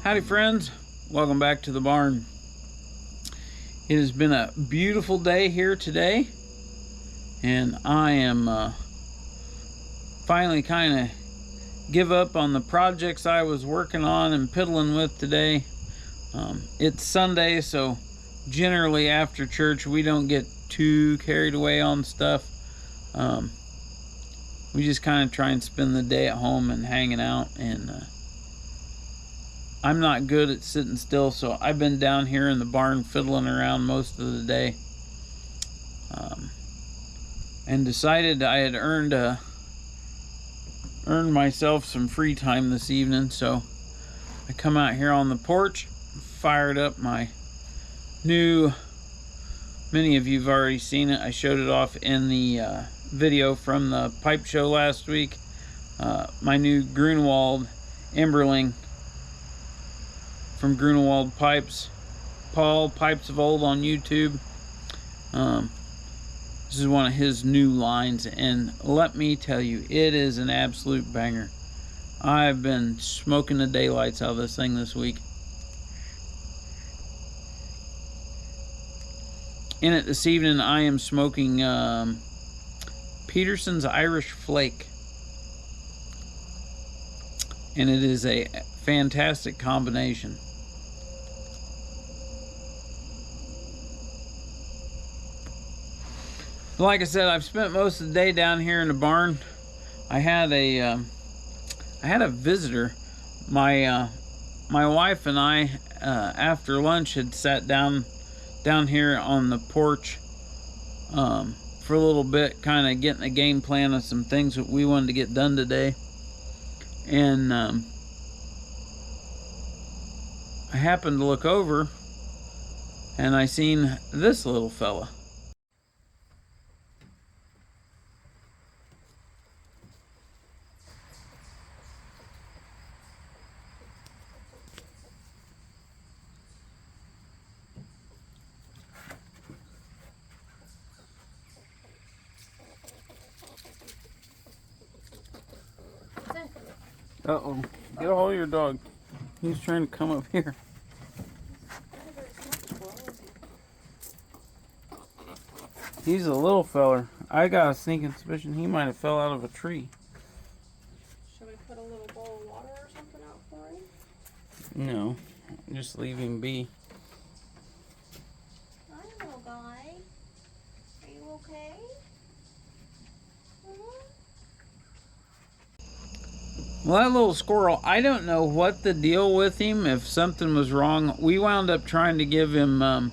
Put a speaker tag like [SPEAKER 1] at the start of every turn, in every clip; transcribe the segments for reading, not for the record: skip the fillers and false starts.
[SPEAKER 1] Howdy friends, welcome back to the barn. It has been a beautiful day here today, and I am finally kind of give up on the projects I was working on and piddling with today. It's Sunday, so generally after church we don't get too carried away on stuff. We just kind of try and spend the day at home and hanging out, and I'm not good at sitting still, so I've been down here in the barn fiddling around most of the day, and decided I had earned myself some free time this evening. So I come out here on the porch, fired up my new, many of you have already seen it, I showed it off in the video from the pipe show last week, my new Grunewald Emberling from Grunewald Pipes, Paul Pipes of Old on YouTube. This is one of his new lines, and let me tell you, it is an absolute banger. I've been smoking the daylights out of this thing this week. In it this evening, I am smoking Peterson's Irish Flake, and it is a fantastic combination. Like I said, I've spent most of the day down here in the barn. I had a visitor. My wife and I, after lunch, had sat down here on the porch for a little bit, kind of getting a game plan of some things that we wanted to get done today. And I happened to look over, and I seen this little fella. Uh-oh. Get a hold of your dog. He's trying to come up here. He's a little feller. I got a sneaking suspicion he might have fell out of a tree.
[SPEAKER 2] Should we put a little bowl of water or something out for him?
[SPEAKER 1] No. Just leave him be.
[SPEAKER 2] Hi, little guy. Are you okay?
[SPEAKER 1] Well, that little squirrel, I don't know what the deal with him, if something was wrong. We wound up trying to give him,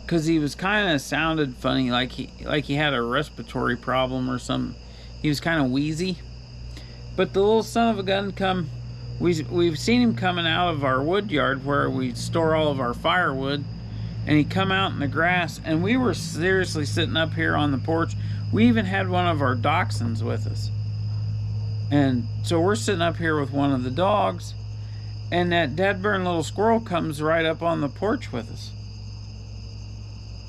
[SPEAKER 1] because he was kind of sounded funny, like he had a respiratory problem or something. He was kind of wheezy. But the little son of a gun we've seen him coming out of our wood yard where we store all of our firewood, and he come out in the grass, and we were seriously sitting up here on the porch. We even had one of our dachshunds with us. And so we're sitting up here with one of the dogs, and that dead-burn little squirrel comes right up on the porch with us.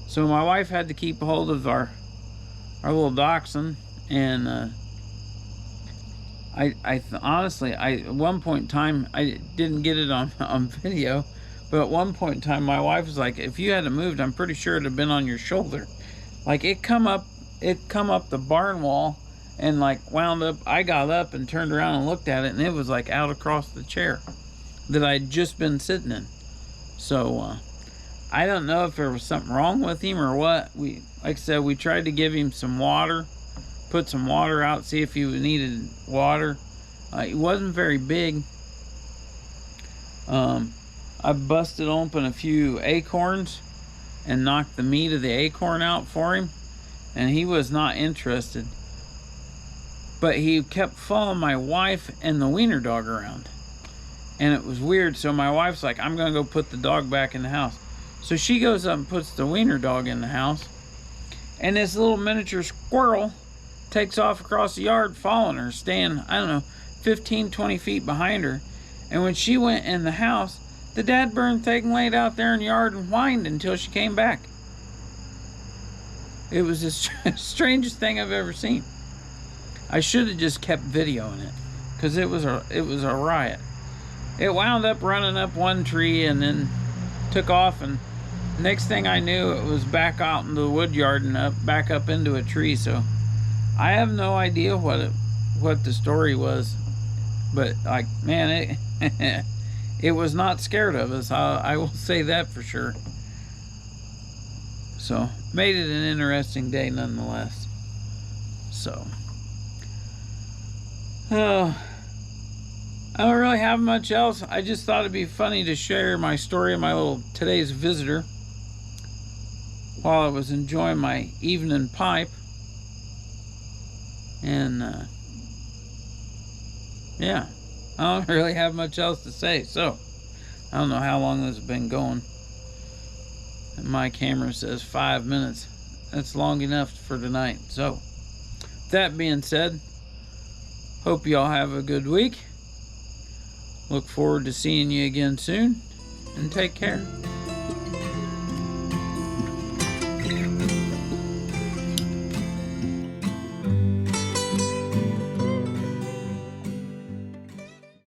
[SPEAKER 1] So my wife had to keep a hold of our little dachshund, and honestly, at one point in time, I didn't get it on video, but at one point in time, my wife was like, if you hadn't moved, I'm pretty sure it'd have been on your shoulder. Like, it come up the barn wall, and like wound up. I got up and turned around and looked at it, and it was like out across the chair that I'd just been sitting in. So I don't know if there was something wrong with him or what. Like I said, we tried to give him some water, put some water out, see if he needed water. He wasn't very big. I busted open a few acorns and knocked the meat of the acorn out for him, and he was not interested. But he kept following my wife and the wiener dog around. And it was weird, so my wife's like, I'm gonna go put the dog back in the house. So she goes up and puts the wiener dog in the house. And this little miniature squirrel takes off across the yard following her, staying, I don't know, 15, 20 feet behind her. And when she went in the house, the dad-burn thing laid out there in the yard and whined until she came back. It was the strangest thing I've ever seen. I should have just kept videoing it, because it was a riot. it wound up running up one tree and then took off, and next thing I knew, it was back out in the wood yard and back up into a tree. So I have no idea what the story was, but like, man, it it was not scared of us. I will say that for sure. So made it an interesting day nonetheless. So I don't really have much else. I just thought it'd be funny to share my story of my little today's visitor while I was enjoying my evening pipe. And yeah, I don't really have much else to say. So I don't know how long this has been going. And my camera says 5 minutes. That's long enough for tonight. So that being said, hope y'all have a good week. Look forward to seeing you again soon, and take care.